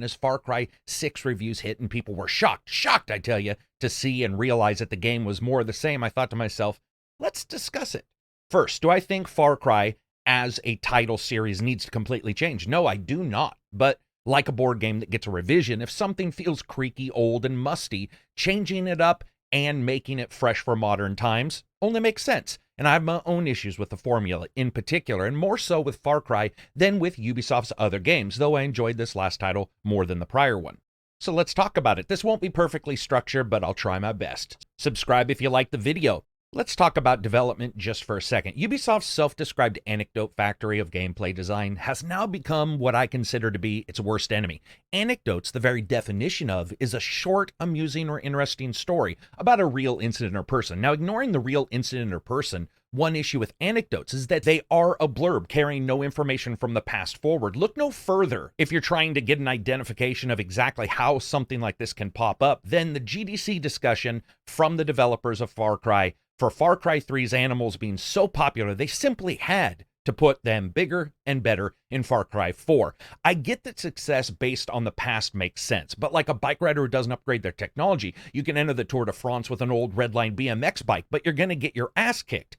as Far Cry 6 reviews hit and people were shocked, I tell you, to see and realize that the game was more of the same, I thought to myself, let's discuss it. First, do I think Far Cry as a title series needs to completely change? No, I do not. But like a board game that gets a revision, if something feels creaky, old, and musty, changing it up and making it fresh for modern times only makes sense. And I have my own issues with the formula in particular, and more so with Far Cry than with Ubisoft's other games, though I enjoyed this last title more than the prior one. So let's talk about it. This won't be perfectly structured, but I'll try my best. Subscribe if you like the video. Let's talk about development just for a second. Ubisoft's self-described Anecdote factory of gameplay design has now become what I consider to be its worst enemy. Anecdotes, the very definition of, is a short, amusing, or interesting story about a real incident or person. Now, ignoring the real incident or person, one issue with anecdotes is that they are a blurb carrying no information from the past forward. Look no further if you're trying to get an identification of exactly how something like this can pop up than the GDC discussion from the developers of Far Cry for Far Cry 3's animals being so popular, they simply had to put them bigger and better in Far Cry 4. I get that success based on the past makes sense, but like a bike rider who doesn't upgrade their technology, you can enter the Tour de France with an old redline BMX bike, but you're going to get your ass kicked.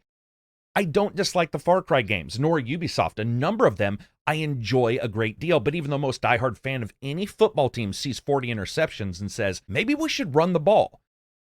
I don't dislike the Far Cry games, nor Ubisoft. A number of them I enjoy a great deal, but even the most diehard fan of any football team sees 40 interceptions and says, maybe we should run the ball.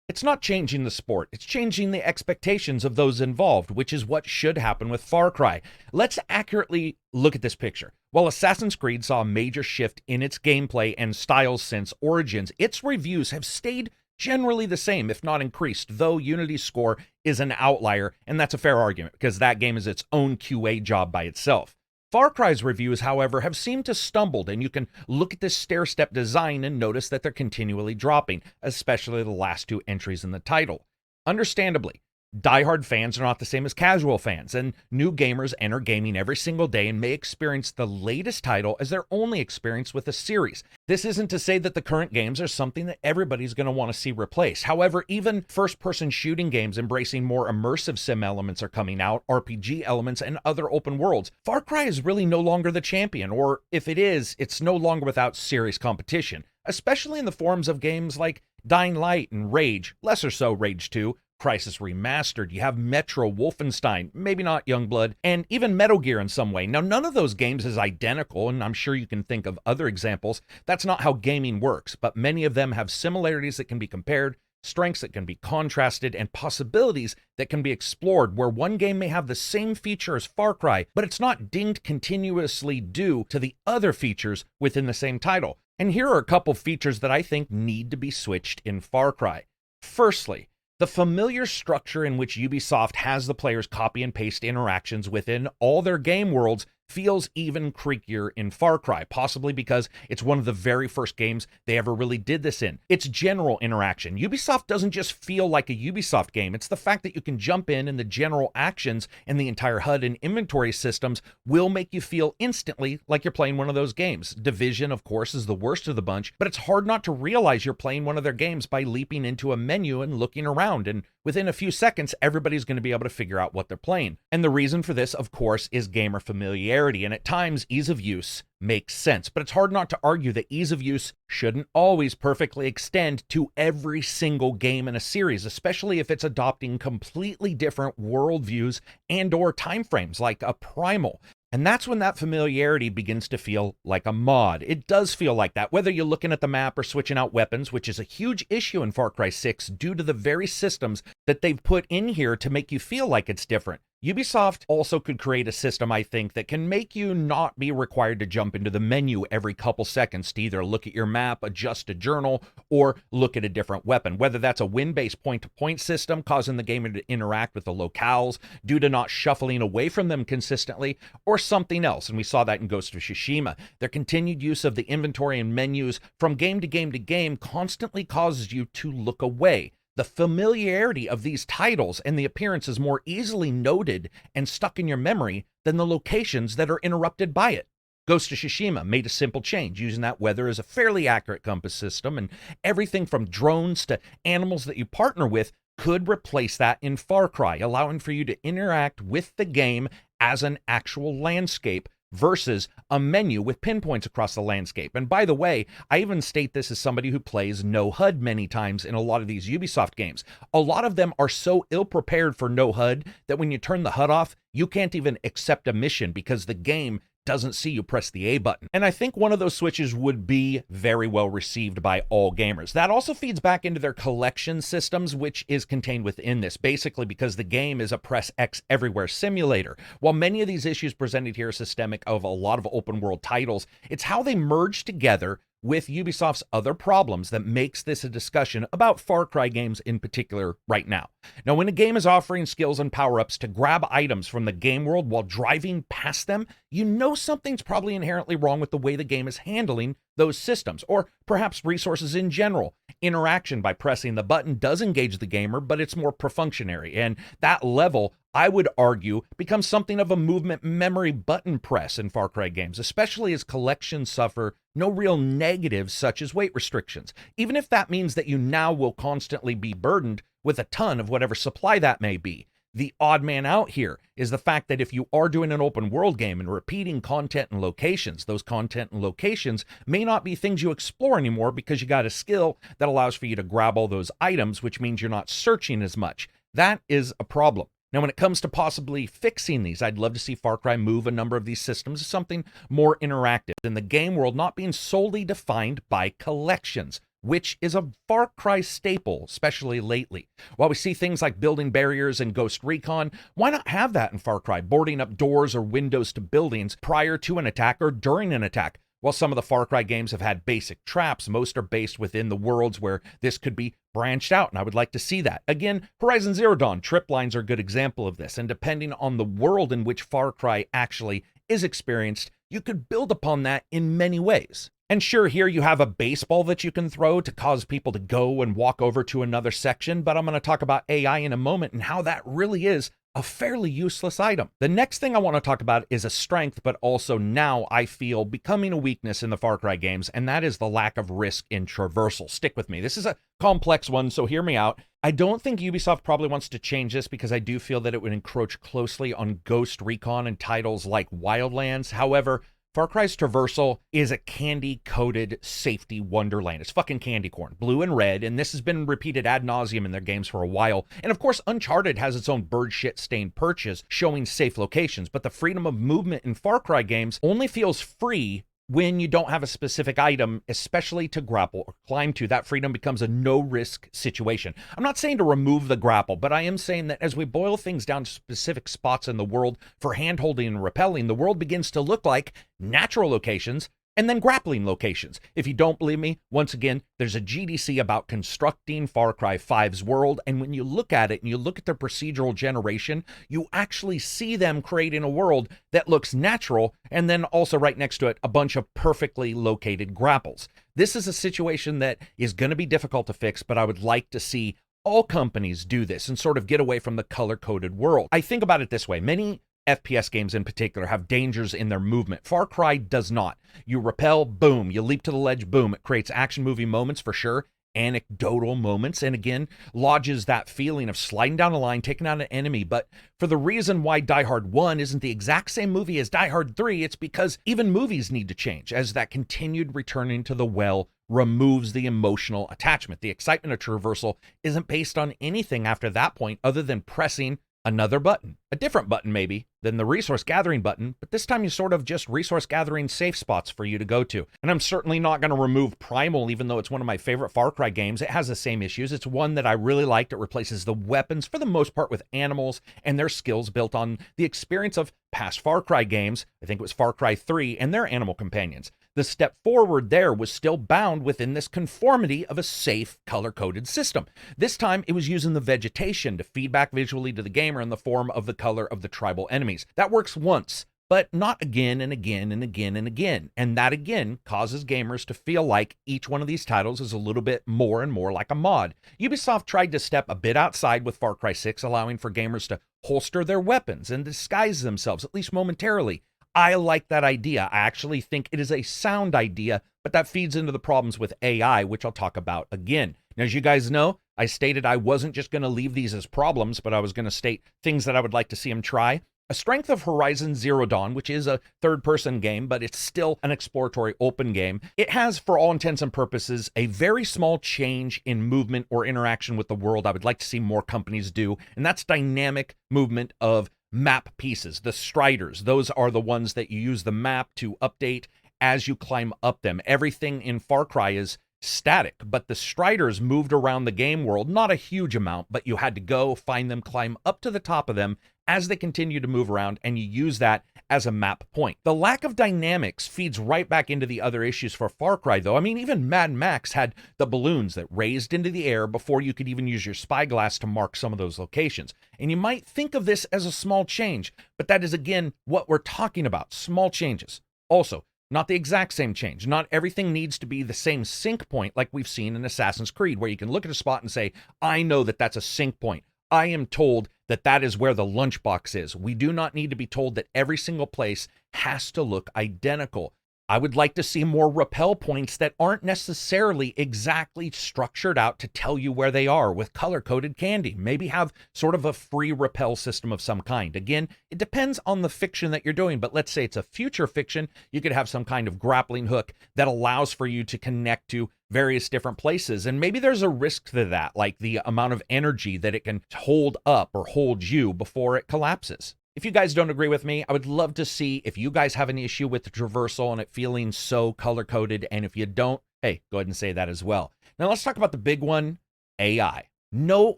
It's not changing the sport, it's changing the expectations of those involved, which is what should happen with Far Cry. Let's accurately look at this picture. While Assassin's Creed saw a major shift in its gameplay and styles since Origins, its reviews have stayed generally the same, if not increased, though Unity's score is an outlier, and that's a fair argument, because that game is its own QA job by itself. Far Cry's reviews, however, have seemed to stumbled, and you can look at this stair-step design and notice that they're continually dropping, especially the last two entries in the title. Understandably, diehard fans are not the same as casual fans, and new gamers enter gaming every single day and may experience the latest title as their only experience with a series. This isn't to say that the current games are something that everybody's going to want to see replaced. However, even first-person shooting games embracing more immersive sim elements are coming out, RPG elements, and other open worlds. Far Cry is really no longer the champion, or if it is, it's no longer without serious competition, especially in the forms of games like Dying Light and Rage, lesser so Rage 2, Crisis Remastered, you have Metro, Wolfenstein, maybe not Youngblood, and even Metal Gear in some way. Now, none of those games is identical, and I'm sure you can think of other examples. That's not how gaming works, but many of them have similarities that can be compared, strengths that can be contrasted, and possibilities that can be explored, where one game may have the same feature as Far Cry, but it's not dinged continuously due to the other features within the same title. And here are a couple features that I think need to be switched in Far Cry. Firstly, the familiar structure in which Ubisoft has the players copy and paste interactions within all their game worlds feels even creakier in Far Cry, possibly because it's one of the very first games they ever really did this in. It's general interaction. Ubisoft doesn't just feel like a Ubisoft game. It's the fact that you can jump in and the general actions and the entire HUD and inventory systems will make you feel instantly like you're playing one of those games. Division, of course, is the worst of the bunch, but it's hard not to realize you're playing one of their games by leaping into a menu and looking around, and within a few seconds, everybody's going to be able to figure out what they're playing. And the reason for this, of course, is gamer familiarity. And at times, ease of use makes sense, but it's hard not to argue that ease of use shouldn't always perfectly extend to every single game in a series, especially if it's adopting completely different worldviews and or timeframes like a Primal. And that's when that familiarity begins to feel like a mod. It does feel like that, whether you're looking at the map or switching out weapons, which is a huge issue in Far Cry 6 due to the very systems that they've put in here to make you feel like it's different. Ubisoft also could create a system, I think, that can make you not be required to jump into the menu every couple seconds to either look at your map, adjust a journal, or look at a different weapon. Whether that's a win-based point-to-point system causing the gamer to interact with the locales due to not shuffling away from them consistently, or something else. And we saw that in Ghost of Tsushima. Their continued use of the inventory and menus from game to game to game constantly causes you to look away. The familiarity of these titles and the appearance is more easily noted and stuck in your memory than the locations that are interrupted by it. Ghost of Tsushima made a simple change, using that weather as a fairly accurate compass system, and everything from drones to animals that you partner with could replace that in Far Cry, allowing for you to interact with the game as an actual landscape versus a menu with pinpoints across the landscape. And by the way, I even state this as somebody who plays no HUD many times in a lot of these Ubisoft games. A lot of them are so ill-prepared for no HUD that when you turn the HUD off, you can't even accept a mission because the game doesn't see you press the A button. And I think one of those switches would be very well received by all gamers. That also feeds back into their collection systems, which is contained within this, basically because the game is a press X everywhere simulator. While many of these issues presented here are systemic of a lot of open world titles, it's how they merge together with Ubisoft's other problems that makes this a discussion about Far Cry games in particular right now. Now, when a game is offering skills and power-ups to grab items from the game world while driving past them, you know something's probably inherently wrong with the way the game is handling those systems, or perhaps resources in general. Interaction by pressing the button does engage the gamer, but it's more perfunctory, and that level, I would argue, becomes something of a movement memory button press in Far Cry games, especially as collections suffer no real negatives such as weight restrictions, even if that means that you now will constantly be burdened with a ton of whatever supply that may be. The odd man out here is the fact that if you are doing an open world game and repeating content and locations, those content and locations may not be things you explore anymore because you got a skill that allows for you to grab all those items, which means you're not searching as much. That is a problem. Now, when it comes to possibly fixing these, I'd love to see Far Cry move a number of these systems to something more interactive than the game world not being solely defined by collections, which is a Far Cry staple, especially lately. While we see things like building barriers and Ghost Recon, why not have that in Far Cry, boarding up doors or windows to buildings prior to an attack or during an attack? While some of the Far Cry games have had basic traps, most are based within the worlds where this could be branched out, and I would like to see that. Again, Horizon Zero Dawn trip lines are a good example of this, and depending on the world in which Far Cry actually is experienced, you could build upon that in many ways. And sure, here you have a baseball that you can throw to cause people to go and walk over to another section, but I'm going to talk about AI in a moment and how that really is a fairly useless item. The next thing I want to talk about is a strength, but also now I feel becoming a weakness in the Far Cry games, and that is the lack of risk in traversal. Stick with me. This is a complex one, so hear me out. I don't think Ubisoft probably wants to change this because I do feel that it would encroach closely on Ghost Recon and titles like Wildlands. However, Far Cry's Traversal is a candy-coated safety wonderland. It's fucking candy corn, blue and red, and this has been repeated ad nauseum in their games for a while. And of course, Uncharted has its own bird shit-stained perches showing safe locations, but the freedom of movement in Far Cry games only feels free when you don't have a specific item, especially to grapple or climb to. That freedom becomes a no-risk situation. I'm not saying to remove the grapple, but I am saying that as we boil things down to specific spots in the world for hand-holding and rappelling, the world begins to look like natural locations and then grappling locations. If you don't believe me, once again, there's a GDC about constructing Far Cry 5's world, and when you look at it and you look at their procedural generation, you actually see them creating a world that looks natural, and then also right next to it, a bunch of perfectly located grapples. This is a situation that is going to be difficult to fix, but I would like to see all companies do this and sort of get away from the color-coded world. I think about it this way. Many FPS games in particular have dangers in their movement. Far Cry does not. You rappel, boom. You leap to the ledge, boom. It creates action movie moments for sure, anecdotal moments, and again, lodges that feeling of sliding down a line, taking out an enemy. But for the reason why Die Hard 1 isn't the exact same movie as Die Hard 3, it's because even movies need to change as that continued returning to the well removes the emotional attachment. The excitement of traversal isn't based on anything after that point other than pressing another button, a different button maybe than the resource gathering button, but this time you sort of just resource gathering safe spots for you to go to. And I'm certainly not going to remove Primal, even though it's one of my favorite Far Cry games. It has the same issues. It's one that I really liked. It replaces the weapons for the most part with animals and their skills built on the experience of past Far Cry games. I think it was Far Cry 3 and their animal companions. The step forward there was still bound within this conformity of a safe, color-coded system. This time, it was using the vegetation to feedback visually to the gamer in the form of the color of the tribal enemies. That works once, but not again and again and again and again. And that again causes gamers to feel like each one of these titles is a little bit more and more like a mod. Ubisoft tried to step a bit outside with Far Cry 6, allowing for gamers to holster their weapons and disguise themselves, at least momentarily. I like that idea. I actually think it is a sound idea, but that feeds into the problems with AI, which I'll talk about again. Now, as you guys know, I stated I wasn't just going to leave these as problems, but I was going to state things that I would like to see them try. A strength of Horizon Zero Dawn, which is a third-person game, but it's still an exploratory open game, it has, for all intents and purposes, a very small change in movement or interaction with the world I would like to see more companies do, and that's dynamic movement of map pieces. The striders, those are the ones that you use the map to update as you climb up them. Everything in Far Cry is static, but the striders moved around the game world, not a huge amount, but you had to go find them, climb up to the top of them as they continue to move around, and you use that as a map point. The lack of dynamics feeds right back into the other issues for Far Cry, though. I mean, even Mad Max had the balloons that raised into the air before you could even use your spyglass to mark some of those locations. And you might think of this as a small change, but that is, again, what we're talking about, small changes. Also, not the exact same change. Not everything needs to be the same sync point like we've seen in Assassin's Creed, where you can look at a spot and say, I know that that's a sync point. I am told that that is where the lunchbox is. We do not need to be told that every single place has to look identical. I would like to see more rappel points that aren't necessarily exactly structured out to tell you where they are with color-coded candy. Maybe have sort of a free rappel system of some kind. Again, it depends on the fiction that you're doing, but let's say it's a future fiction, you could have some kind of grappling hook that allows for you to connect to various different places. And maybe there's a risk to that, like the amount of energy that it can hold up or hold you before it collapses. If you guys don't agree with me, I would love to see if you guys have an issue with the traversal and it feeling so color-coded. And if you don't, hey, go ahead and say that as well. Now let's talk about the big one, AI. No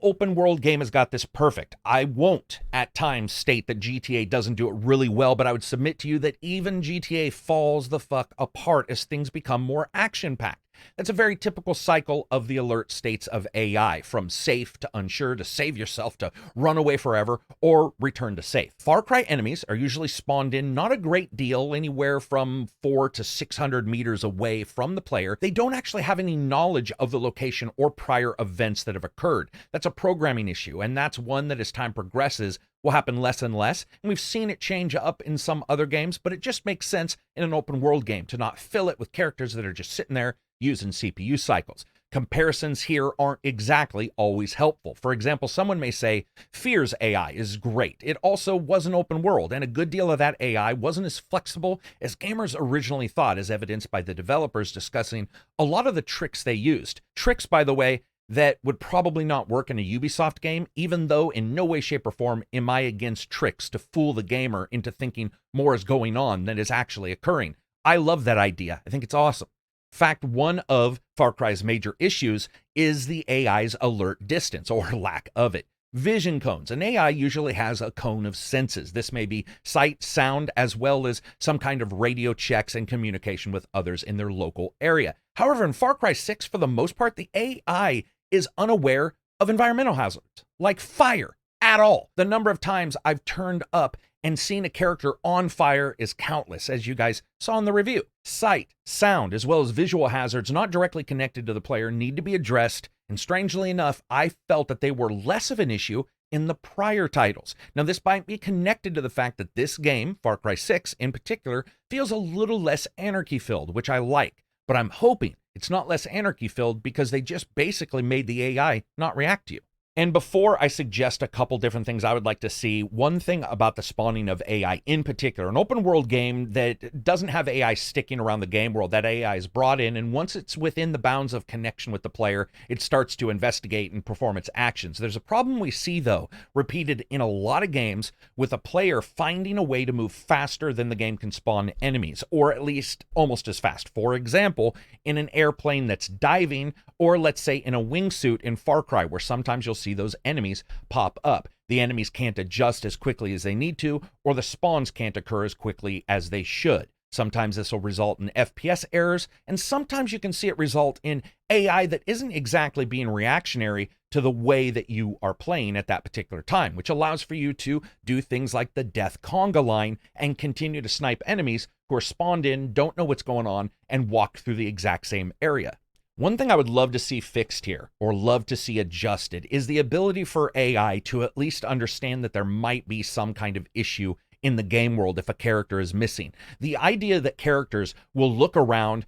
open world game has got this perfect. I won't at times state that GTA doesn't do it really well, but I would submit to you that even GTA falls the fuck apart as things become more action-packed. That's a very typical cycle of the alert states of AI, from safe to unsure to save yourself to run away forever or return to safe. Far Cry enemies are usually spawned in not a great deal, anywhere from 400 to 600 meters away from the player. They don't actually have any knowledge of the location or prior events that have occurred. That's a programming issue, and that's one that as time progresses will happen less and less, and we've seen it change up in some other games, but it just makes sense in an open world game to not fill it with characters that are just sitting there using CPU cycles. Comparisons here aren't exactly always helpful. For example, someone may say, Fear's AI is great. It also was an open world, and a good deal of that AI wasn't as flexible as gamers originally thought, as evidenced by the developers discussing a lot of the tricks they used. Tricks, by the way, that would probably not work in a Ubisoft game, even though in no way, shape, or form am I against tricks to fool the gamer into thinking more is going on than is actually occurring. I love that idea. I think it's awesome. In fact, one of Far Cry's major issues is the AI's alert distance, or lack of it. Vision cones. An AI usually has a cone of senses. This may be sight, sound, as well as some kind of radio checks and communication with others in their local area. However, in Far Cry 6, for the most part, the AI is unaware of environmental hazards, like fire, at all. The number of times I've turned up and seen a character on fire is countless, as you guys saw in the review. Sight, sound, as well as visual hazards not directly connected to the player need to be addressed, and strangely enough, I felt that they were less of an issue in the prior titles. Now, this might be connected to the fact that this game, Far Cry 6 in particular, feels a little less anarchy-filled, which I like, but I'm hoping it's not less anarchy-filled because they just basically made the AI not react to you. And before I suggest a couple different things I would like to see, one thing about the spawning of AI in particular, an open world game that doesn't have AI sticking around the game world, that AI is brought in, and once it's within the bounds of connection with the player, it starts to investigate and perform its actions. There's a problem we see, though, repeated in a lot of games, with a player finding a way to move faster than the game can spawn enemies, or at least almost as fast. For example, in an airplane that's diving, or let's say in a wingsuit in Far Cry, where sometimes you'll see those enemies pop up. The enemies can't adjust as quickly as they need to, or the spawns can't occur as quickly as they should. Sometimes this will result in FPS errors, and sometimes you can see it result in AI that isn't exactly being reactionary to the way that you are playing at that particular time, which allows for you to do things like the death conga line and continue to snipe enemies who are spawned in, don't know what's going on, and walk through the exact same area. One thing I would love to see fixed here, or love to see adjusted, is the ability for AI to at least understand that there might be some kind of issue in the game world if a character is missing. The idea that characters will look around,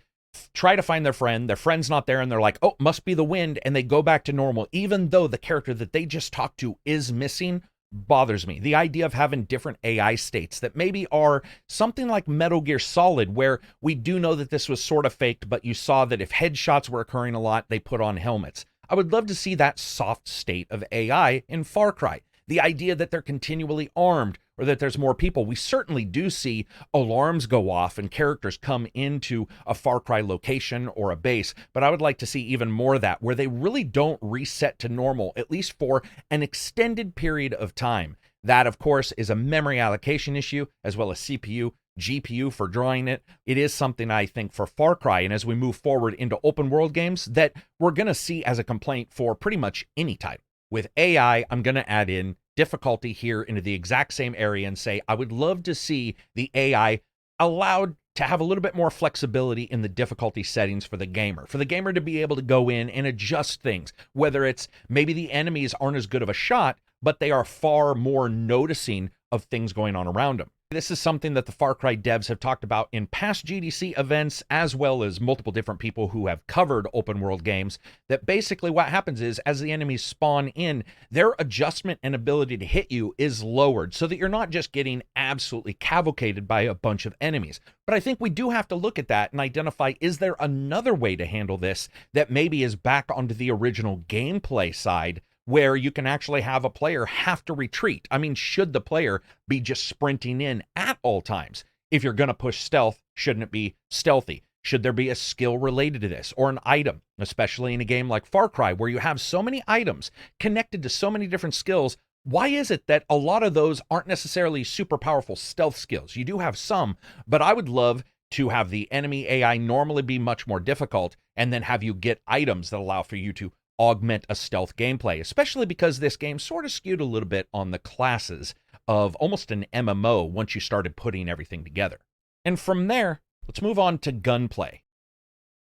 try to find their friend's not there, and they're like, oh, must be the wind, and they go back to normal, even though the character that they just talked to is missing, bothers me. The idea of having different AI states that maybe are something like Metal Gear Solid, where we do know that this was sort of faked, but you saw that if headshots were occurring a lot, they put on helmets. I would love to see that soft state of AI in Far Cry. The idea that they're continually armed or that there's more people. We certainly do see alarms go off and characters come into a Far Cry location or a base, but I would like to see even more of that, where they really don't reset to normal, at least for an extended period of time. That, of course, is a memory allocation issue, as well as CPU, GPU for drawing it. It is something I think for Far Cry, and as we move forward into open world games, that we're going to see as a complaint for pretty much any title. With AI, I'm going to add in difficulty here into the exact same area and say I would love to see the AI allowed to have a little bit more flexibility in the difficulty settings for the gamer to be able to go in and adjust things, whether it's maybe the enemies aren't as good of a shot, but they are far more noticing of things going on around them. This is something that the Far Cry devs have talked about in past GDC events, as well as multiple different people who have covered open world games, that basically what happens is as the enemies spawn in, their adjustment and ability to hit you is lowered so that you're not just getting absolutely cavalcated by a bunch of enemies. But I think we do have to look at that and identify, is there another way to handle this that maybe is back onto the original gameplay side, where you can actually have a player have to retreat? I mean, should the player be just sprinting in at all times? If you're going to push stealth, shouldn't it be stealthy? Should there be a skill related to this, or an item, especially in a game like Far Cry, where you have so many items connected to so many different skills? Why is it that a lot of those aren't necessarily super powerful stealth skills? You do have some, but I would love to have the enemy AI normally be much more difficult, and then have you get items that allow for you to augment a stealth gameplay, especially because this game sort of skewed a little bit on the classes of almost an MMO once you started putting everything together. And from there, let's move on to gunplay.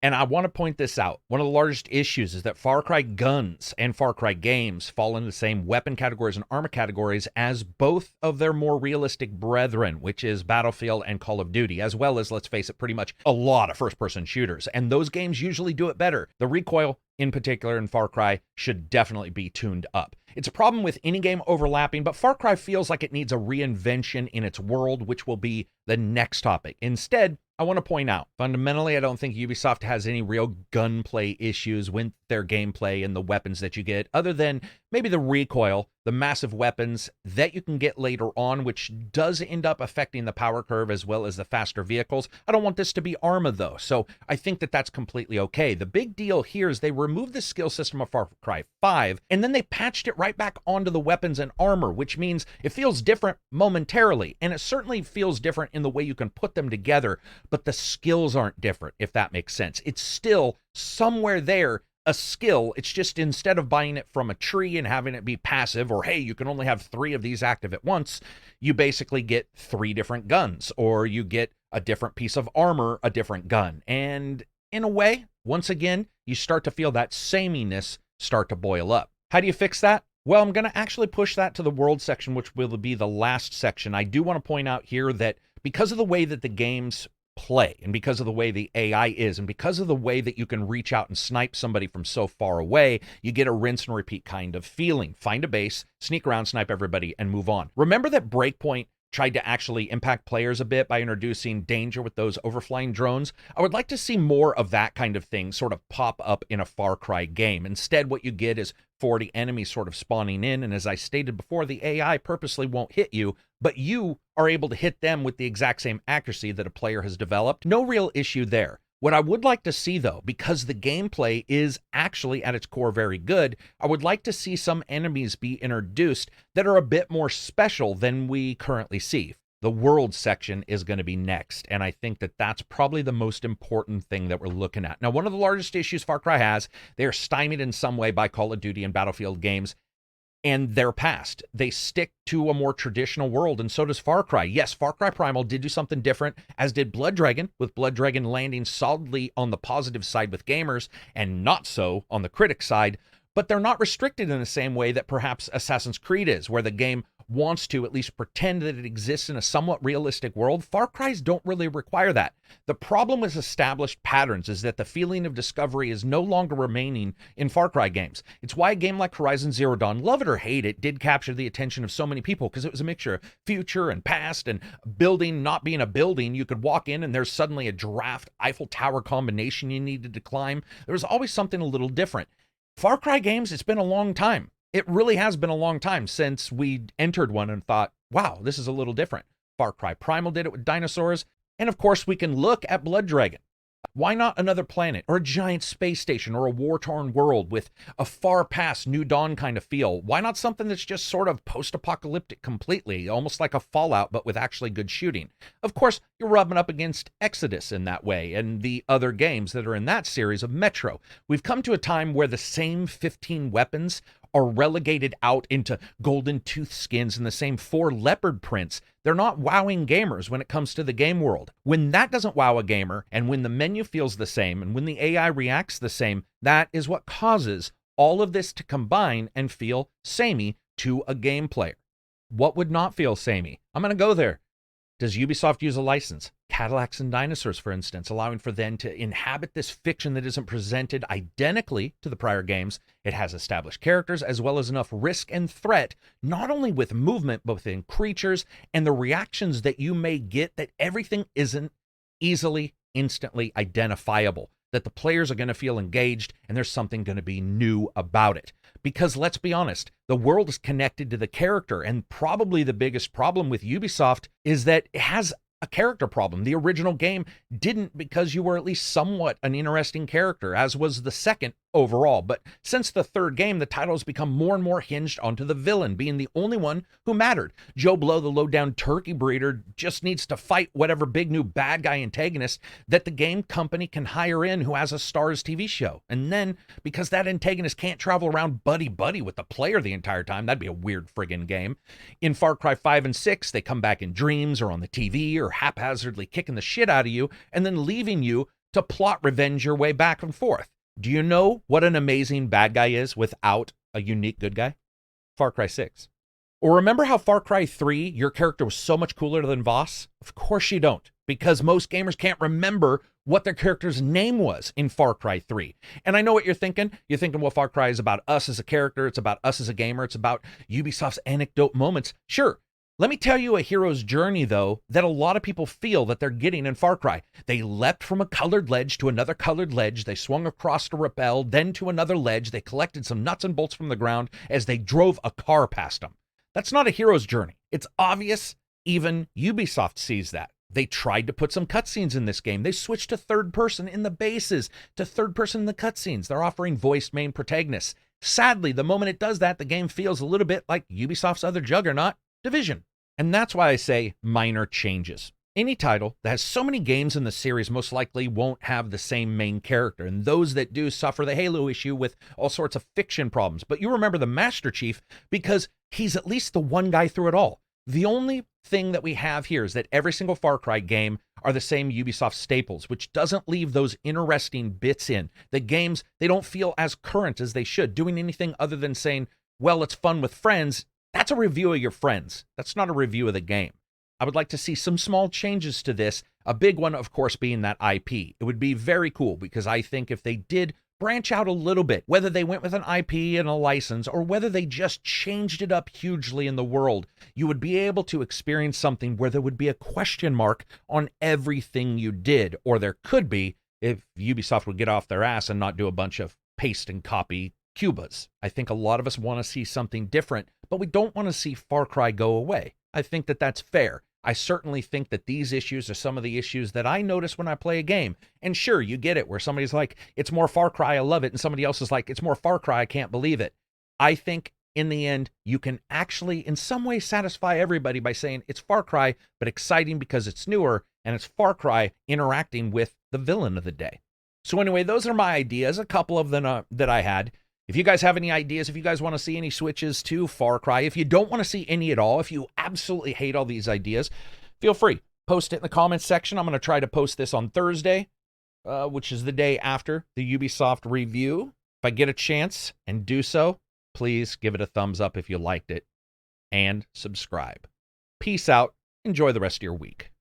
And I want to point this out. One of the largest issues is that Far Cry guns and Far Cry games fall in the same weapon categories and armor categories as both of their more realistic brethren, which is Battlefield and Call of Duty, as well as, let's face it, pretty much a lot of first-person shooters. And those games usually do it better. The recoil, in particular in Far Cry, should definitely be tuned up. It's a problem with any game overlapping, but Far Cry feels like it needs a reinvention in its world, which will be the next topic. Instead, I want to point out, fundamentally, I don't think Ubisoft has any real gunplay issues with their gameplay and the weapons that you get, other than maybe the recoil, the massive weapons that you can get later on, which does end up affecting the power curve as well as the faster vehicles. I don't want this to be Arma, though, so I think that that's completely okay. The big deal here is they removed the skill system of Far Cry 5, and then they patched it right back onto the weapons and armor, which means it feels different momentarily, and it certainly feels different in the way you can put them together, but the skills aren't different, if that makes sense. It's still somewhere there a skill. It's just instead of buying it from a tree and having it be passive, or hey, you can only have 3 of these active at once, you basically get 3 different guns, or you get a different piece of armor, a different gun. And in a way, once again, you start to feel that sameness start to boil up. How do you fix that? Well, I'm going to actually push that to the world section, which will be the last section. I do want to point out here that because of the way that the games play, and because of the way the AI is, and because of the way that you can reach out and snipe somebody from so far away, you get a rinse and repeat kind of feeling. Find a base, sneak around, snipe everybody, and move on. Remember that Breakpoint tried to actually impact players a bit by introducing danger with those overflying drones? I would like to see more of that kind of thing sort of pop up in a Far Cry game. Instead, what you get is 40 enemies sort of spawning in, and as I stated before, the AI purposely won't hit you, but you are able to hit them with the exact same accuracy that a player has developed. No real issue there. What I would like to see, though, because the gameplay is actually at its core very good, I would like to see some enemies be introduced that are a bit more special than we currently see. The world section is going to be next, and I think that that's probably the most important thing that we're looking at. Now, one of the largest issues Far Cry has, they are stymied in some way by Call of Duty and Battlefield games, and their past. They stick to a more traditional world, and so does Far Cry. Yes, Far Cry Primal did do something different, as did Blood Dragon, with Blood Dragon landing solidly on the positive side with gamers, and not so on the critic side, but they're not restricted in the same way that perhaps Assassin's Creed is, where the game wants to at least pretend that it exists in a somewhat realistic world, Far Cry's don't really require that. The problem with established patterns is that the feeling of discovery is no longer remaining in Far Cry games. It's why a game like Horizon Zero Dawn, love it or hate it, did capture the attention of so many people, because it was a mixture of future and past and building not being a building. You could walk in and there's suddenly a giraffe Eiffel Tower combination you needed to climb. There was always something a little different. Far Cry games, it's been a long time. It really has been a long time since we entered one and thought, wow, this is a little different. Far Cry Primal did it with dinosaurs. And of course, we can look at Blood Dragon. Why not another planet or a giant space station or a war-torn world with a far past New Dawn kind of feel? Why not something that's just sort of post-apocalyptic completely, almost like a Fallout, but with actually good shooting? Of course, you're rubbing up against Exodus in that way and the other games that are in that series of Metro. We've come to a time where the same 15 weapons are relegated out into golden tooth skins and the same 4 leopard prints. They're not wowing gamers when it comes to the game world. When that doesn't wow a gamer, and when the menu feels the same, and when the AI reacts the same, that is what causes all of this to combine and feel samey to a game player. What would not feel samey? I'm going to go there. Does Ubisoft use a license? Cadillacs and dinosaurs, for instance, allowing for them to inhabit this fiction that isn't presented identically to the prior games. It has established characters as well as enough risk and threat, not only with movement, but within creatures and the reactions that you may get, that everything isn't easily, instantly identifiable, that the players are going to feel engaged and there's something going to be new about it. Because let's be honest, the world is connected to the character, and probably the biggest problem with Ubisoft is that it has a character problem. The original game didn't, because you were at least somewhat an interesting character, as was the second overall. But since the third game, the title has become more and more hinged onto the villain being the only one who mattered. Joe Blow, the low-down turkey breeder, just needs to fight whatever big new bad guy antagonist that the game company can hire in who has a Starz TV show. And then, because that antagonist can't travel around buddy-buddy with the player the entire time, that'd be a weird friggin' game. In Far Cry 5 and 6, they come back in dreams or on the TV or haphazardly kicking the shit out of you and then leaving you to plot revenge your way back and forth. Do you know what an amazing bad guy is without a unique good guy? Far Cry 6. Or remember how Far Cry 3, your character was so much cooler than Voss? Of course you don't, because most gamers can't remember what their character's name was in Far Cry 3. And I know what you're thinking. You're thinking, well, Far Cry is about us as a character. It's about us as a gamer. It's about Ubisoft's Anecdote moments. Sure. Let me tell you a hero's journey, though, that a lot of people feel that they're getting in Far Cry. They leapt from a colored ledge to another colored ledge. They swung across to rappel, then to another ledge. They collected some nuts and bolts from the ground as they drove a car past them. That's not a hero's journey. It's obvious. Even Ubisoft sees that. They tried to put some cutscenes in this game. They switched to third person in the bases, to third person in the cutscenes. They're offering voiced main protagonists. Sadly, the moment it does that, the game feels a little bit like Ubisoft's other juggernaut, Division. And that's why I say minor changes. Any title that has so many games in the series most likely won't have the same main character, and those that do suffer the Halo issue with all sorts of fiction problems. But you remember the Master Chief because he's at least the one guy through it all. The only thing that we have here is that every single Far Cry game are the same Ubisoft staples, which doesn't leave those interesting bits in. The games, they don't feel as current as they should. Doing anything other than saying, well, it's fun with friends, that's a review of your friends. That's not a review of the game. I would like to see some small changes to this. A big one, of course, being that IP. It would be very cool because I think if they did branch out a little bit, whether they went with an IP and a license or whether they just changed it up hugely in the world, you would be able to experience something where there would be a question mark on everything you did, or there could be if Ubisoft would get off their ass and not do a bunch of paste and copy Cubas. I think a lot of us want to see something different, but we don't want to see Far Cry go away. I think that that's fair. I certainly think that these issues are some of the issues that I notice when I play a game. And sure, you get it, where somebody's like, it's more Far Cry, I love it, and somebody else is like, it's more Far Cry, I can't believe it. I think in the end, you can actually in some way satisfy everybody by saying it's Far Cry, but exciting because it's newer, and it's Far Cry interacting with the villain of the day. So anyway, those are my ideas, a couple of them that I had. If you guys have any ideas, if you guys want to see any switches to Far Cry, if you don't want to see any at all, if you absolutely hate all these ideas, feel free. Post it in the comments section. I'm going to try to post this on Thursday, which is the day after the Ubisoft review. If I get a chance and do so, please give it a thumbs up if you liked it. and subscribe. Peace out. Enjoy the rest of your week.